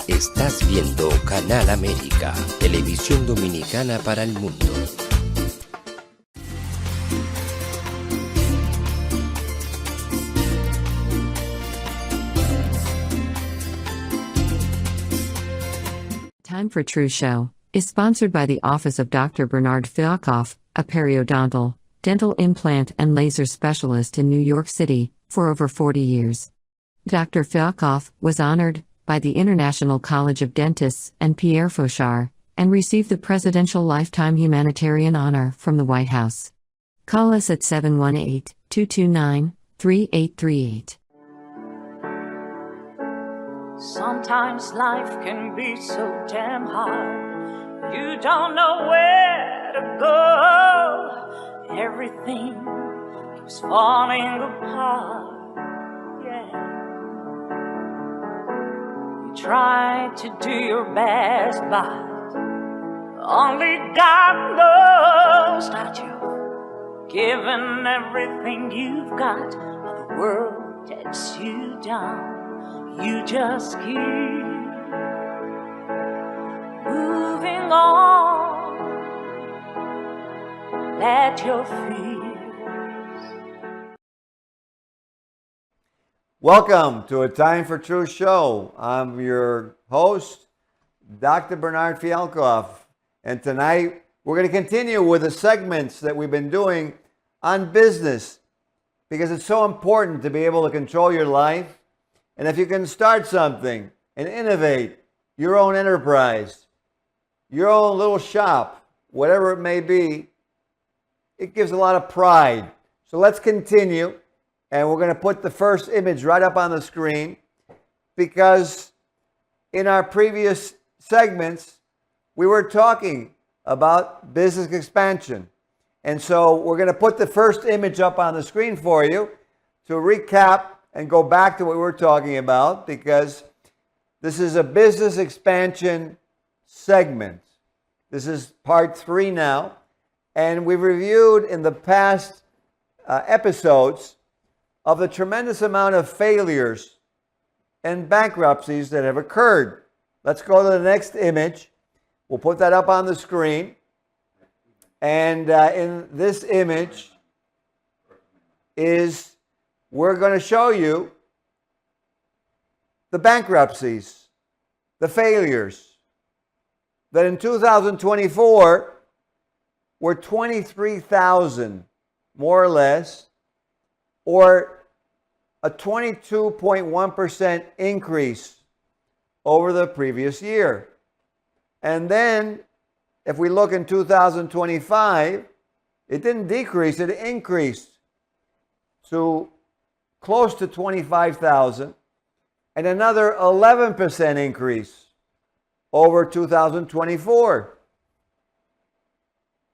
Estás viendo Canal América, televisión dominicana para el mundo. Time for Truth Show is sponsored by the Office of Dr. Bernard Fialkoff, a periodontal, dental implant and laser specialist in New York City, for over 40 years. Dr. Fialkoff was honored by the International College of Dentists and Pierre Fauchard, and received the Presidential Lifetime Humanitarian Honor from the White House. Call us at 718-229-3838. Sometimes life can be so damn hard. You don't know where to go. Everything keeps falling apart. Yeah. You try to do your best, but only God knows that you've given everything you've got, but the world takes you down. You just keep moving on. Let your fears. Welcome to A Time for Truth show. I'm your host, Dr. Bernard Fialkoff. And tonight we're going to continue with the segments that we've been doing on business, because it's so important to be able to control your life. And if you can start something and innovate your own enterprise, your own little shop, whatever it may be, it gives a lot of pride. So let's continue. And we're going to put the first image right up on the screen, because in our previous segments, we were talking about business expansion. And so we're going to put the first image up on the screen for you to recap and go back to what we were talking about, because this is a business expansion segment. This is part 3 now. And we've reviewed in the past episodes of the tremendous amount of failures and bankruptcies that have occurred. Let's go to the next image. We'll put that up on the screen. And in this image we're going to show you the bankruptcies, the failures, that in 2024 were 23,000, more or less, or a 22.1% increase over the previous year. And then, if we look in 2025, it didn't decrease, it increased to close to 25,000, and another 11% increase over 2024.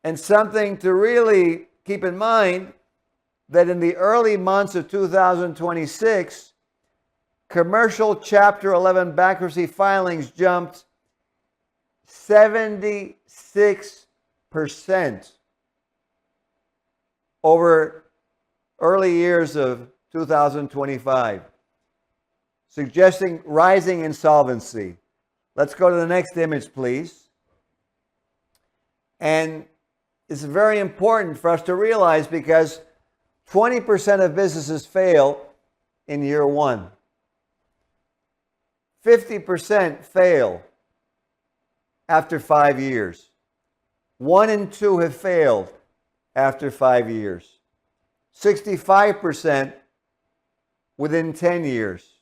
And something to really keep in mind, that in the early months of 2026, commercial Chapter 11 bankruptcy filings jumped 76% over early years of 2025, suggesting rising insolvency. Let's go to the next image, please. And it's very important for us to realize, because 20% of businesses fail in year 1. 50% fail after 5 years. 1 in 2 have failed after 5 years. 65% within 10 years.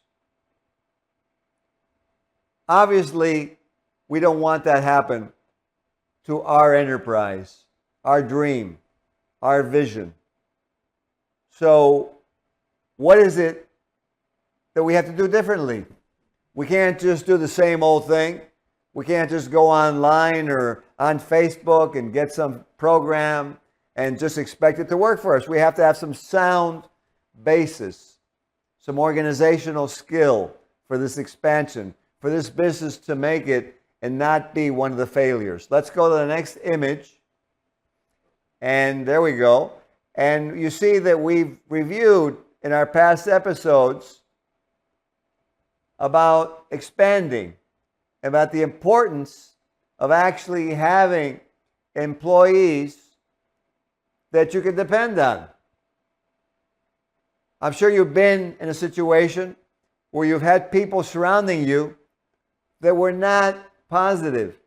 Obviously, we don't want that happen to our enterprise, our dream, our vision. So, what is it that we have to do differently? We can't just do the same old thing. We can't just go online or on Facebook and get some program and just expect it to work for us. We have to have some sound basis, some organizational skill for this expansion, for this business to make it and not be one of the failures. Let's go to the next image. And there we go. And you see that we've reviewed in our past episodes about expanding about the importance of actually having employees that you can depend on. I'm sure you've been in a situation where you've had people surrounding you that were not positive.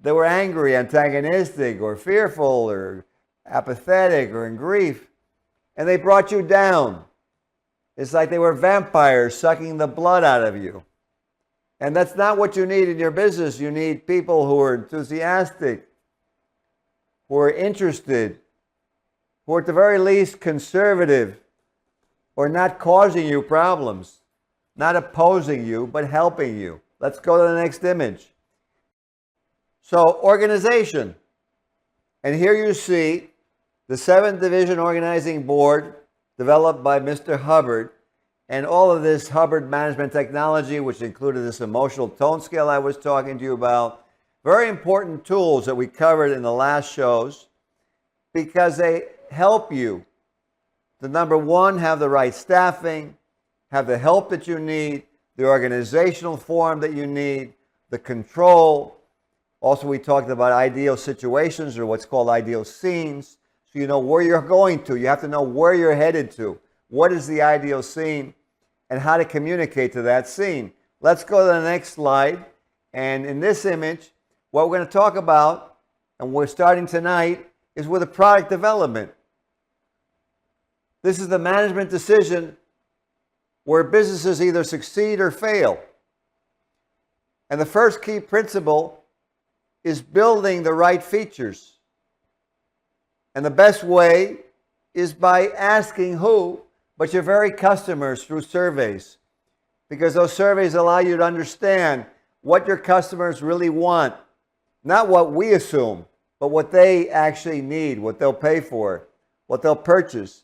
They were angry, antagonistic, or fearful, or apathetic, or in grief. And they brought you down. It's like they were vampires sucking the blood out of you. And that's not what you need in your business. You need people who are enthusiastic, who are interested, who are at the very least conservative, or not causing you problems, not opposing you, but helping you. Let's go to the next image. So, organization. And here you see the 7th Division Organizing Board developed by Mr. Hubbard, and all of this Hubbard management technology, which included this emotional tone scale I was talking to you about. Very important tools that we covered in the last shows because they help you to, number one, have the right staffing, have the help that you need, the organizational form that you need, the control. Also, we talked about ideal situations, or what's called ideal scenes. So you know where you're going to. You have to know where you're headed to. What is the ideal scene and how to communicate to that scene. Let's go to the next slide. And in this image, what we're going to talk about, and we're starting tonight, is with the product development. This is the management decision where businesses either succeed or fail. And the first key principle is building the right features. And the best way is by asking who, but your very customers, through surveys. Because those surveys allow you to understand what your customers really want. Not what we assume, but what they actually need, what they'll pay for, what they'll purchase.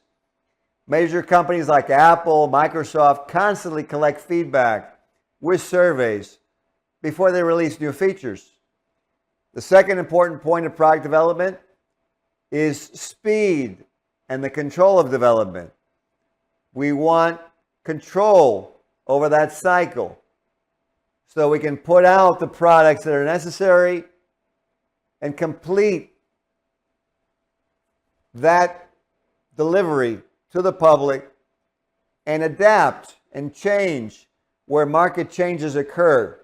Major companies like Apple, Microsoft constantly collect feedback with surveys before they release new features. The second important point of product development is speed and the control of development. We want control over that cycle so we can put out the products that are necessary and complete that delivery to the public and adapt and change where market changes occur.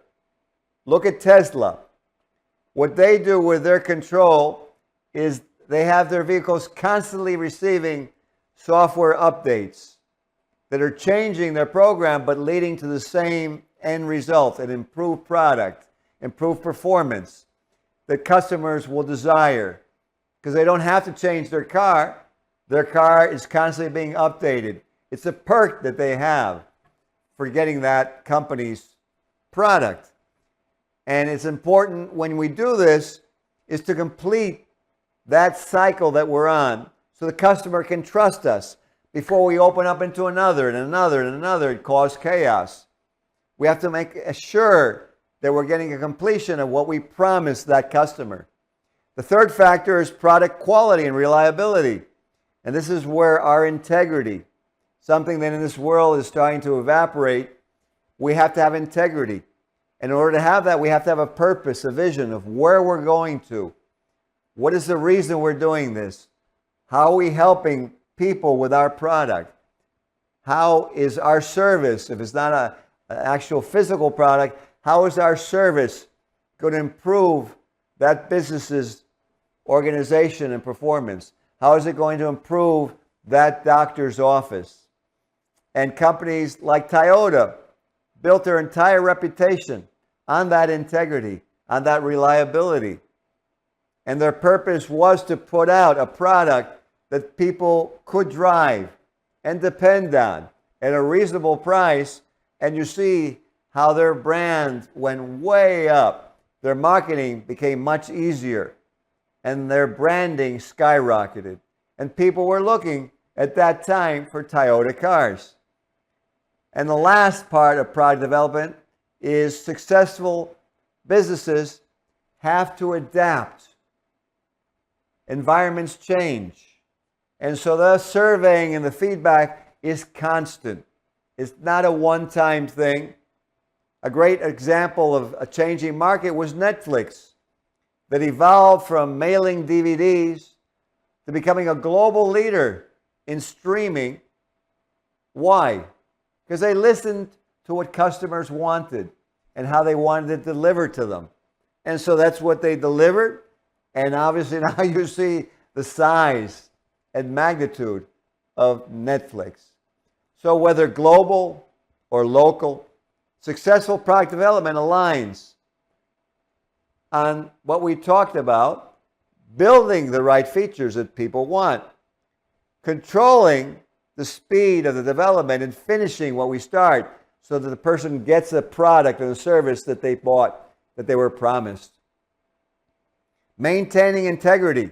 Look at Tesla. What they do with their control is they have their vehicles constantly receiving software updates that are changing their program but leading to the same end result, an improved product, improved performance that customers will desire because they don't have to change their car. Their car is constantly being updated. It's a perk that they have for getting that company's product. And it's important when we do this is to complete that cycle that we're on so the customer can trust us before we open up into another and another and another and cause chaos. We have to make sure that we're getting a completion of what we promised that customer. The third factor is product quality and reliability. And this is where our integrity, something that in this world is starting to evaporate, we have to have integrity. And in order to have that, we have to have a purpose, a vision of where we're going to. What is the reason we're doing this? How are we helping people with our product? How is our service, if it's not an actual physical product, how is our service going to improve that business's organization and performance? How is it going to improve that doctor's office? And companies like Toyota built their entire reputation on that integrity, on that reliability. And their purpose was to put out a product that people could drive and depend on at a reasonable price. And you see how their brand went way up. Their marketing became much easier. And their branding skyrocketed. And people were looking at that time for Toyota cars. And the last part of product development is successful businesses have to adapt. Environments change. And so the surveying and the feedback is constant. It's not a one-time thing. A great example of a changing market was Netflix, that evolved from mailing DVDs to becoming a global leader in streaming. Why? Because they listened to what customers wanted and how they wanted it delivered to them. And so that's what they delivered. And obviously now you see the size and magnitude of Netflix. So whether global or local, successful product development aligns on what we talked about, building the right features that people want, controlling the speed of the development and finishing what we start so that the person gets a product or the service that they bought, that they were promised. Maintaining integrity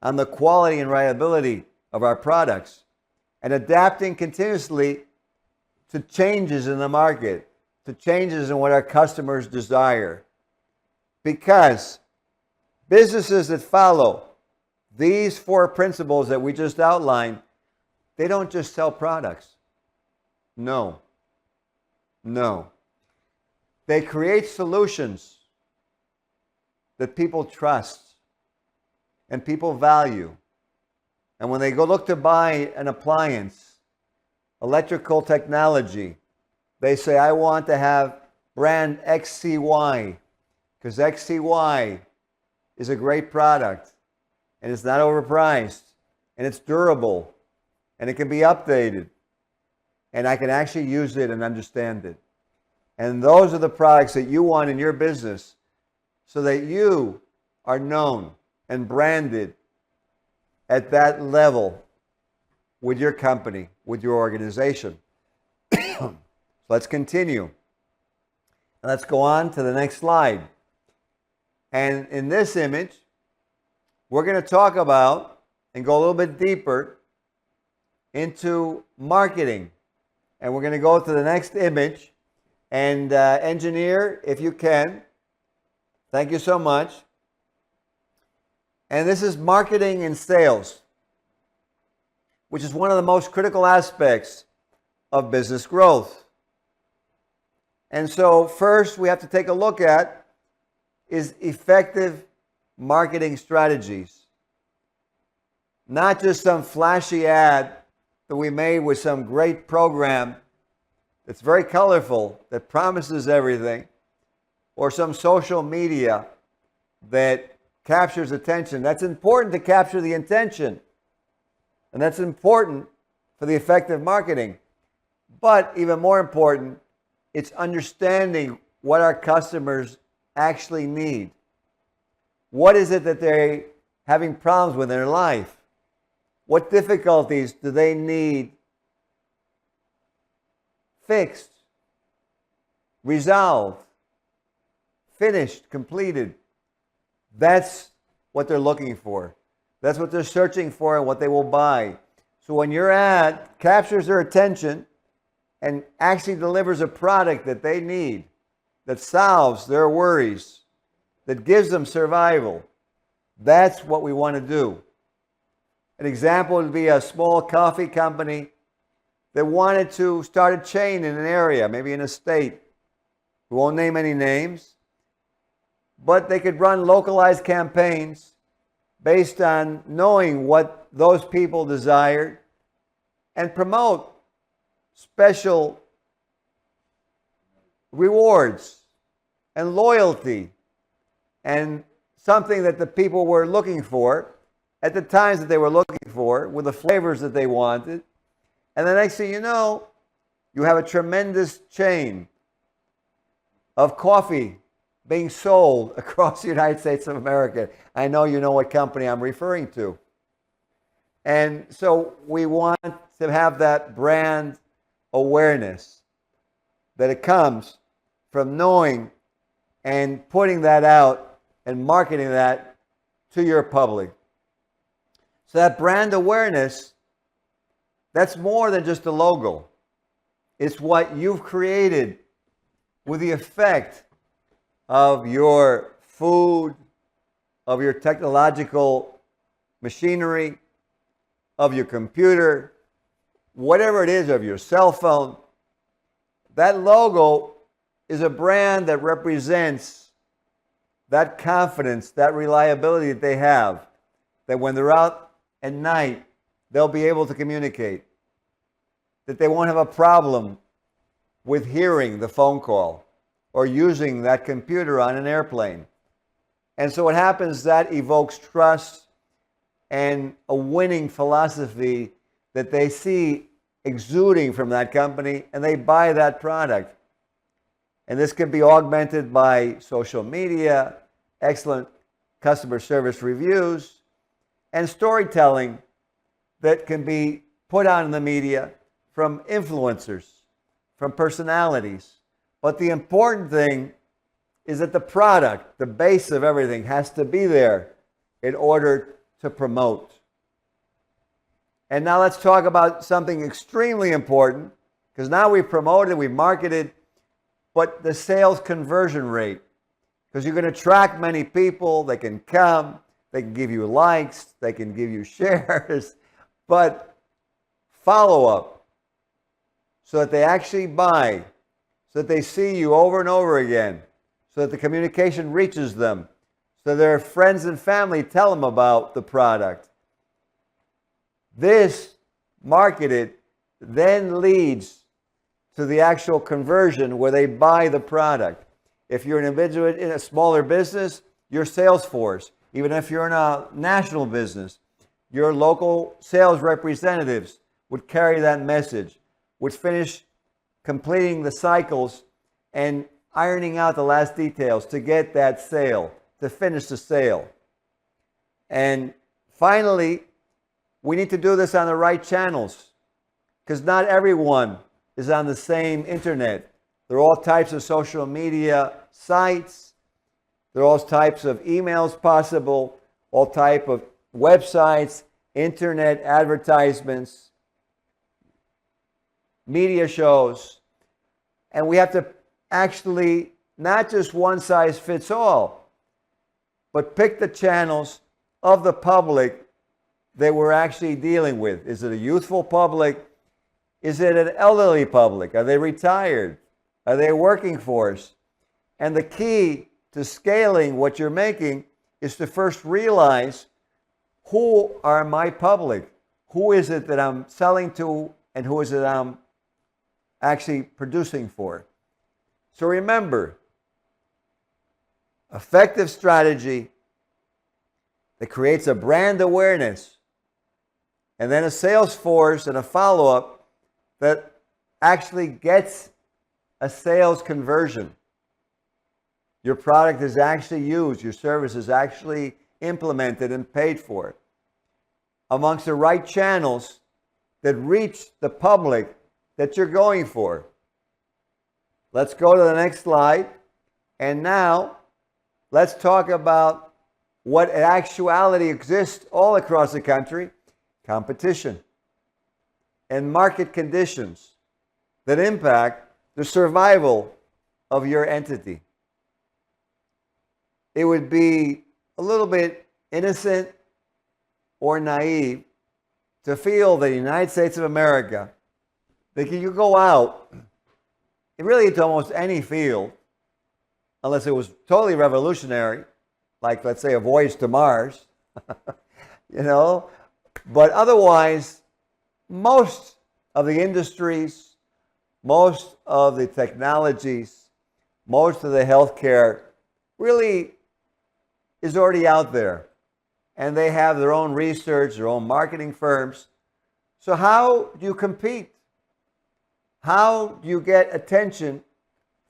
on the quality and reliability of our products and adapting continuously to changes in the market, to changes in what our customers desire. Because businesses that follow these 4 principles that we just outlined, they don't just sell products. No. They create solutions that people trust and people value. And when they go look to buy an appliance, electrical technology, they say, I want to have brand XCY, because XCY is a great product, and it's not overpriced, and it's durable, and it can be updated, and I can actually use it and understand it. And those are the products that you want in your business so that you are known and branded at that level with your company, with your organization. Let's continue. Let's go on to the next slide. And in this image, we're going to talk about and go a little bit deeper into marketing. And we're going to go to the next image. And engineer, if you can, thank you so much. And this is marketing and sales, which is one of the most critical aspects of business growth. And so first we have to take a look at is effective marketing strategies. Not just some flashy ad that we made with some great program that's very colorful, that promises everything, or some social media that captures attention. That's important to capture the intention. And that's important for the effective marketing. But even more important, it's understanding what our customers actually need. What is it that they're having problems with in their life? What difficulties do they need fixed, resolved, finished, completed? That's what they're looking for. That's what they're searching for and what they will buy. So when your ad captures their attention and actually delivers a product that they need, that solves their worries, that gives them survival, that's what we want to do. An example would be a small coffee company that wanted to start a chain in an area, maybe in a state. We won't name any names, but they could run localized campaigns based on knowing what those people desired and promote special rewards and loyalty and something that the people were looking for at the times that they were looking for with the flavors that they wanted. And the next thing you know, you have a tremendous chain of coffee being sold across the United States of America. I know you know what company I'm referring to. And so we want to have that brand awareness, that it comes from knowing and putting that out and marketing that to your public. So that brand awareness, that's more than just a logo. It's what you've created with the effect of your food, of your technological machinery, of your computer, whatever it is, of your cell phone. That logo is a brand that represents that confidence, that reliability that they have, that when they're out at night, they'll be able to communicate, that they won't have a problem with hearing the phone call or using that computer on an airplane. And so what happens, that evokes trust and a winning philosophy that they see exuding from that company, and they buy that product. And this can be augmented by social media, excellent customer service reviews, and storytelling that can be put out in the media from influencers, from personalities. But the important thing is that the product, the base of everything, has to be there in order to promote. And now let's talk about something extremely important, because now we've promoted, we've marketed, but the sales conversion rate. Because you're going to attract many people, they can come, they can give you likes, they can give you shares, but follow-up so that they actually buy, so that they see you over and over again, so that the communication reaches them, so their friends and family tell them about the product. This marketed then leads to the actual conversion where they buy the product. If you're an individual in a smaller business, your sales force, even if you're in a national business, your local sales representatives would carry that message, would finish completing the cycles and ironing out the last details to get that sale, to finish the sale. And finally, we need to do this on the right channels, because not everyone is on the same internet. There are all types of social media sites. There are all types of emails possible, all type of websites, internet advertisements, media shows. And we have to actually not just one size fits all, but pick the channels of the public that we're actually dealing with. Is it a youthful public? Is it an elderly public? Are they retired? Are they a working force? And the key to scaling what you're making is to first realize, who are my public? Who is it that I'm selling to, and who is it I'm actually producing for? So remember, effective strategy that creates a brand awareness, and then a sales force and a follow-up that actually gets a sales conversion. Your product is actually used, your service is actually implemented and paid for amongst the right channels that reach the public that you're going for. Let's go to the next slide. And now, let's talk about what in actuality exists all across the country: competition and market conditions that impact the survival of your entity. It would be a little bit innocent or naive to feel that the United States of America, that you go out really into almost any field, unless it was totally revolutionary, like, let's say, a voyage to Mars, but otherwise, most of the industries, most of the technologies, most of the healthcare really is already out there. And they have their own research, their own marketing firms. So how do you compete? How do you get attention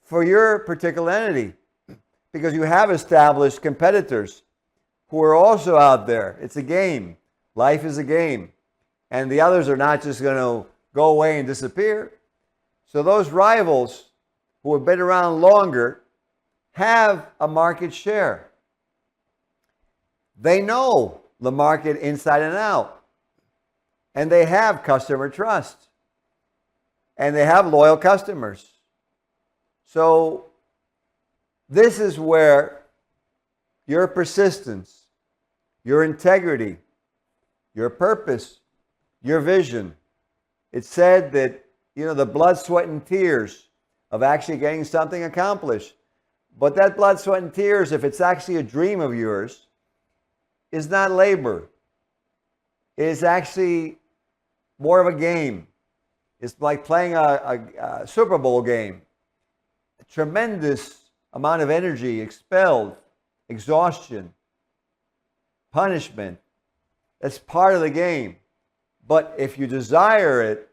for your particular entity? Because you have established competitors who are also out there. It's a game. Life is a game. And the others are not just going to go away and disappear. So those rivals who have been around longer have a market share. They know the market inside and out. And they have customer trust. And they have loyal customers. So this is where your persistence, your integrity, your purpose, your vision. It's said that, the blood, sweat, and tears of actually getting something accomplished. But that blood, sweat, and tears, if it's actually a dream of yours, is not labor. It is actually more of a game. It's like playing a Super Bowl game. A tremendous amount of energy expelled, exhaustion, punishment. That's part of the game. But if you desire it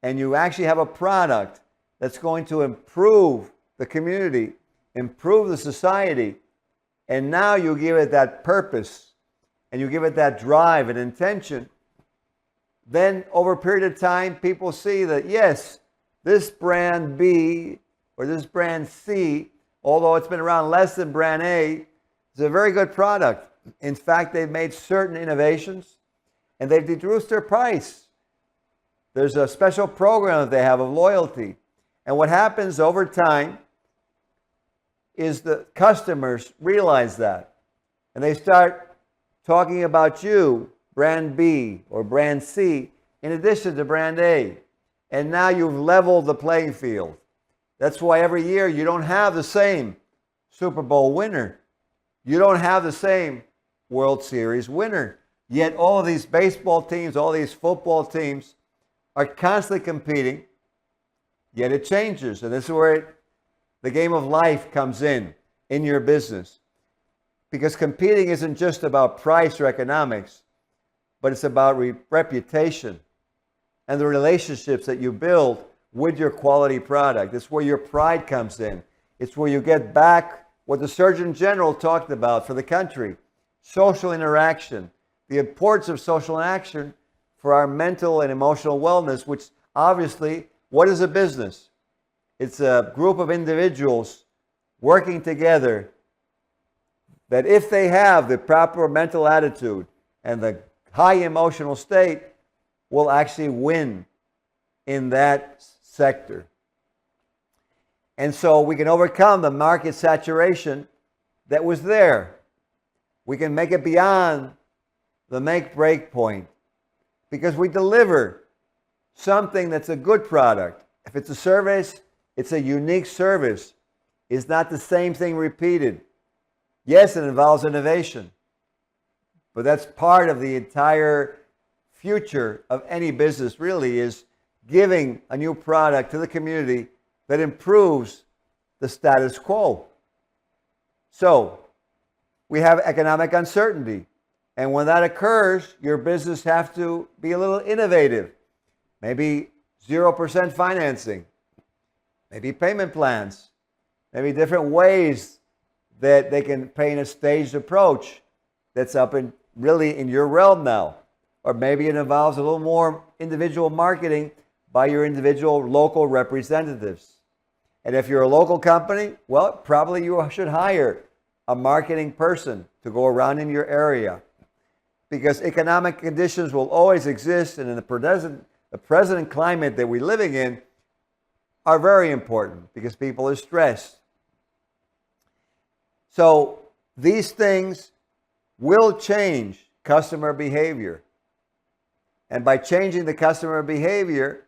and you actually have a product that's going to improve the community, improve the society, and now you give it that purpose and you give it that drive and intention, then over a period of time, people see that, yes, this brand B or this brand C, although it's been around less than brand A, is a very good product. In fact, they've made certain innovations and they've reduced their price. There's a special program that they have of loyalty. And what happens over time is the customers realize that. And they start talking about you, brand B or brand C, in addition to brand A. And now you've leveled the playing field. That's why every year you don't have the same Super Bowl winner. You don't have the same World Series winner. Yet all of these baseball teams, all these football teams are constantly competing. Yet it changes. And this is where the game of life comes in your business. Because competing isn't just about price or economics, but it's about reputation and the relationships that you build with your quality product. It's where your pride comes in. It's where you get back what the Surgeon General talked about for the country. Social interaction. The importance of social interaction for our mental and emotional wellness, which obviously, what is a business? It's a group of individuals working together that if they have the proper mental attitude and the high emotional state, will actually win in that sector. And so we can overcome the market saturation that was there. We can make it beyond the make-break point because we deliver something that's a good product. If it's a service, it's a unique service. It's not the same thing repeated. Yes, it involves innovation, but that's part of the entire future of any business, really, is giving a new product to the community that improves the status quo. So, we have economic uncertainty. And when that occurs, your business has to be a little innovative. Maybe 0% financing, maybe payment plans, maybe different ways that they can pay in a staged approach that's up in really in your realm now. Or maybe it involves a little more individual marketing by your individual local representatives. And if you're a local company, well, probably you should hire a marketing person to go around in your area. Because economic conditions will always exist, and in the present climate that we're living in are very important because people are stressed. So these things will change customer behavior. And by changing the customer behavior,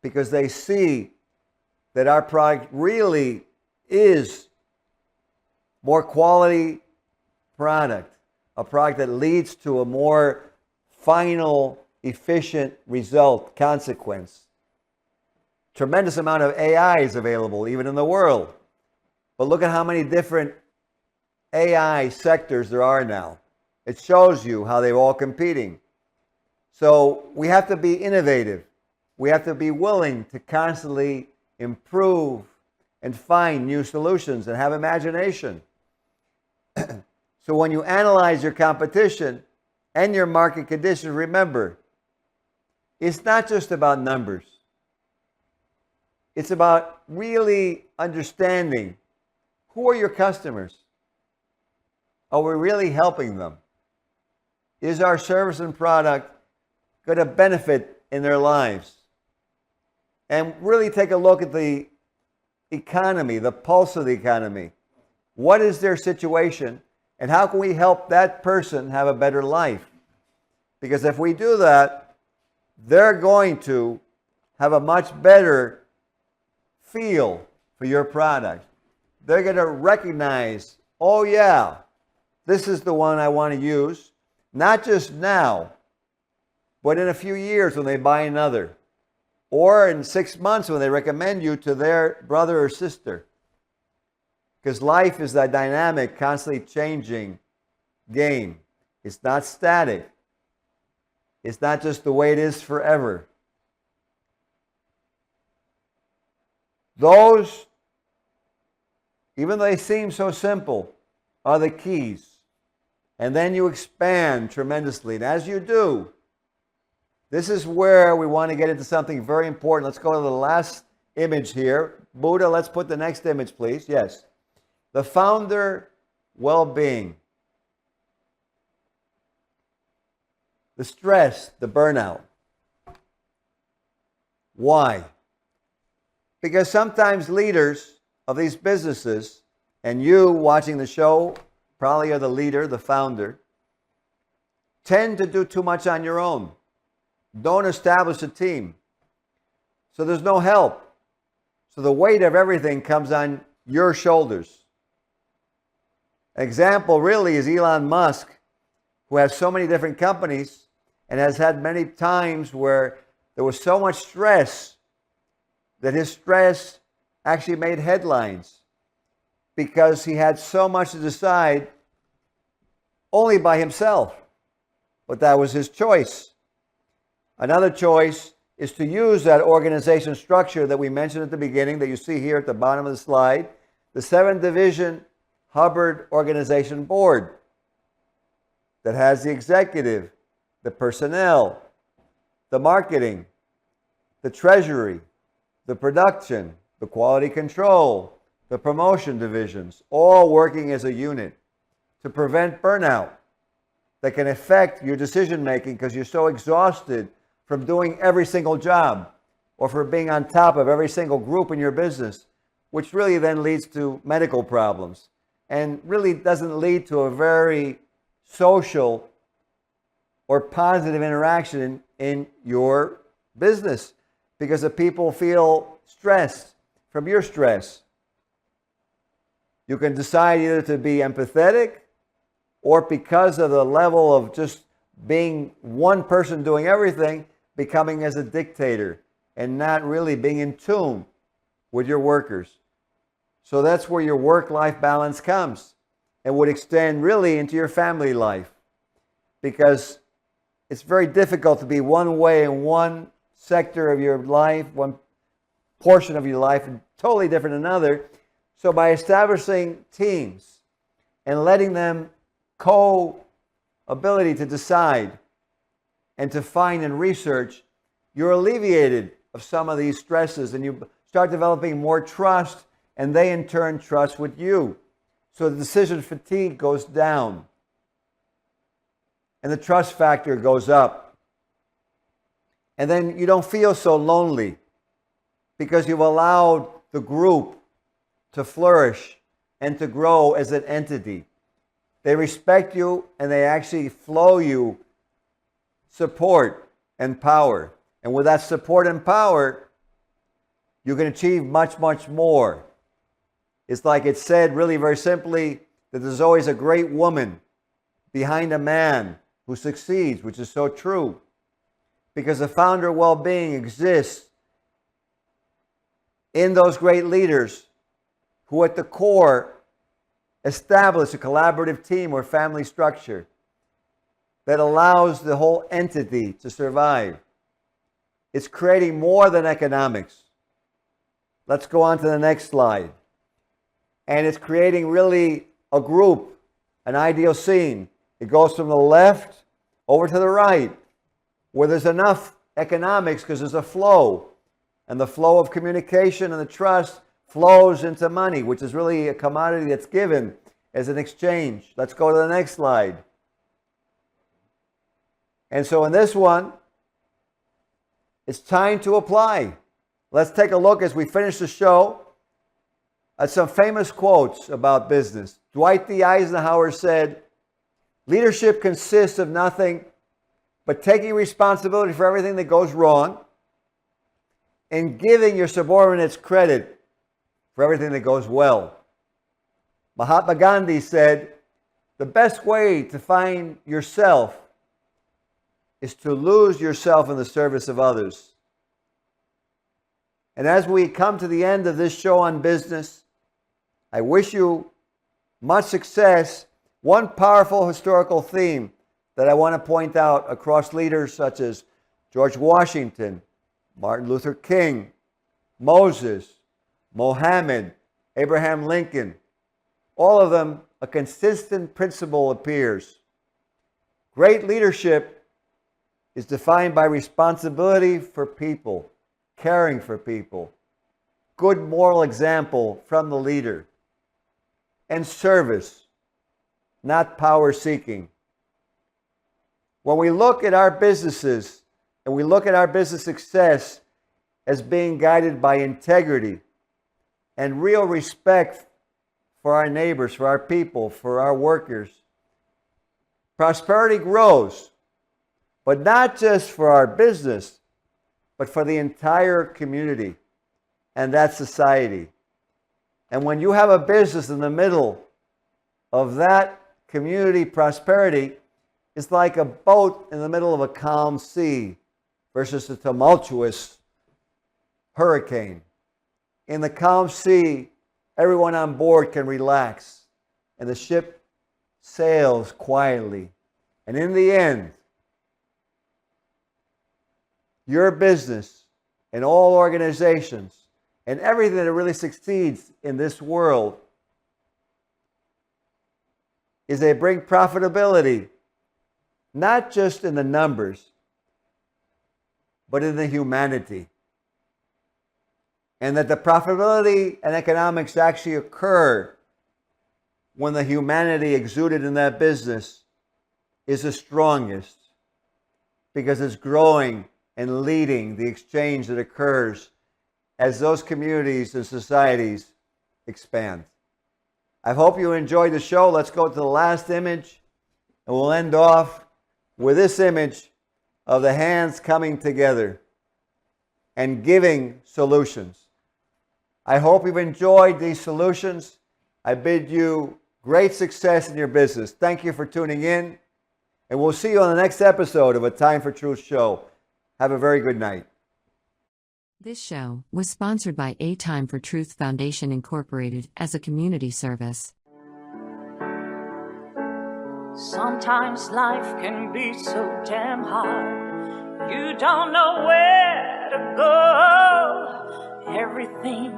because they see that our product really is more quality product, a product that leads to a more final, efficient result, consequence. Tremendous amount of AI is available even in the world. But look at how many different AI sectors there are now. It shows you how they're all competing. So we have to be innovative. We have to be willing to constantly improve and find new solutions and have imagination. So when you analyze your competition and your market conditions, remember, it's not just about numbers. It's about really understanding who are your customers. Are we really helping them? Is our service and product going to benefit in their lives? And really take a look at the economy, the pulse of the economy. What is their situation? And how can we help that person have a better life? Because if we do that, they're going to have a much better feel for your product. They're going to recognize, oh yeah, this is the one I want to use, not just now, but in a few years when they buy another, or in 6 months when they recommend you to their brother or sister. Because life is that dynamic, constantly changing game. It's not static. It's not just the way it is forever. Those, even though they seem so simple, are the keys. And then you expand tremendously. And as you do, this is where we want to get into something very important. Let's go to the last image here. Buddha, let's put the next image, please. Yes. The founder well-being. The stress, the burnout. Why? Because sometimes leaders of these businesses, and you watching the show probably are the leader, the founder, tend to do too much on your own. Don't establish a team. So there's no help. So the weight of everything comes on your shoulders. Example really is Elon Musk, who has so many different companies and has had many times where there was so much stress that his stress actually made headlines because he had so much to decide only by himself. But that was his choice. Another choice is to use that organization structure that we mentioned at the beginning, that you see here at the bottom of the slide, the 7-division Hubbard Organization Board that has the executive, the personnel, the marketing, the treasury, the production, the quality control, the promotion divisions, all working as a unit to prevent burnout that can affect your decision making because you're so exhausted from doing every single job or for being on top of every single group in your business, which really then leads to medical problems and really doesn't lead to a very social or positive interaction in your business because the people feel stressed from your stress. You can decide either to be empathetic or because of the level of just being one person doing everything, becoming as a dictator and not really being in tune with your workers. So that's where your work-life balance comes and would extend really into your family life because it's very difficult to be one way in one sector of your life, one portion of your life, and totally different in another. So by establishing teams and letting them co-ability to decide and to find and research, you're alleviated of some of these stresses and you start developing more trust and they in turn trust with you. So the decision fatigue goes down and the trust factor goes up. And then you don't feel so lonely because you've allowed the group to flourish and to grow as an entity. They respect you and they actually flow you support and power. And with that support and power, you can achieve much, much more. It's like it's said really very simply that there's always a great woman behind a man who succeeds, which is so true. Because the founder well-being exists in those great leaders who at the core establish a collaborative team or family structure that allows the whole entity to survive. It's creating more than economics. Let's go on to the next slide. And it's creating really a group, an ideal scene. It goes from the left over to the right, where there's enough economics because there's a flow. And the flow of communication and the trust flows into money, which is really a commodity that's given as an exchange. Let's go to the next slide. And so in this one, it's time to apply. Let's take a look as we finish the show at some famous quotes about business. Dwight D. Eisenhower said, "Leadership consists of nothing but taking responsibility for everything that goes wrong and giving your subordinates credit for everything that goes well. Mahatma Gandhi said, the best way to find yourself is to lose yourself in the service of others. And as we come to the end of this show on business, I wish you much success. One powerful historical theme that I want to point out across leaders such as George Washington, Martin Luther King, Moses, Mohammed, Abraham Lincoln, all of them, a consistent principle appears. Great leadership is defined by responsibility for people, caring for people, good moral example from the leader, and service, not power seeking. When we look at our businesses and we look at our business success as being guided by integrity and real respect for our neighbors, for our people, for our workers, prosperity grows, but not just for our business, but for the entire community and that society. And when you have a business in the middle of that community prosperity, it's like a boat in the middle of a calm sea versus a tumultuous hurricane. In the calm sea, everyone on board can relax, and the ship sails quietly. And in the end, your business and all organizations and everything that really succeeds in this world is they bring profitability, not just in the numbers, but in the humanity. And that the profitability and economics actually occur when the humanity exuded in that business is the strongest, because it's growing and leading the exchange that occurs as those communities and societies expand. I hope you enjoyed the show. Let's go to the last image, and we'll end off with this image of the hands coming together and giving solutions. I hope you've enjoyed these solutions. I bid you great success in your business. Thank you for tuning in, and we'll see you on the next episode of A Time for Truth show. Have a very good night. This show was sponsored by A Time for Truth Foundation Incorporated as a community service. Sometimes life can be so damn hard. You don't know where to go. Everything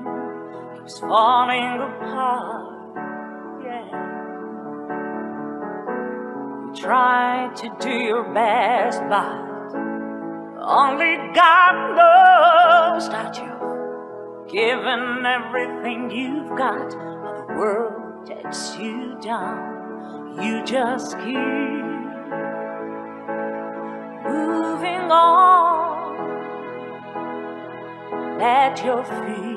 keeps falling apart. Yeah. You try to do your best, but only God knows that you've given everything you've got, but the world takes you down. You just keep moving on. Let your feet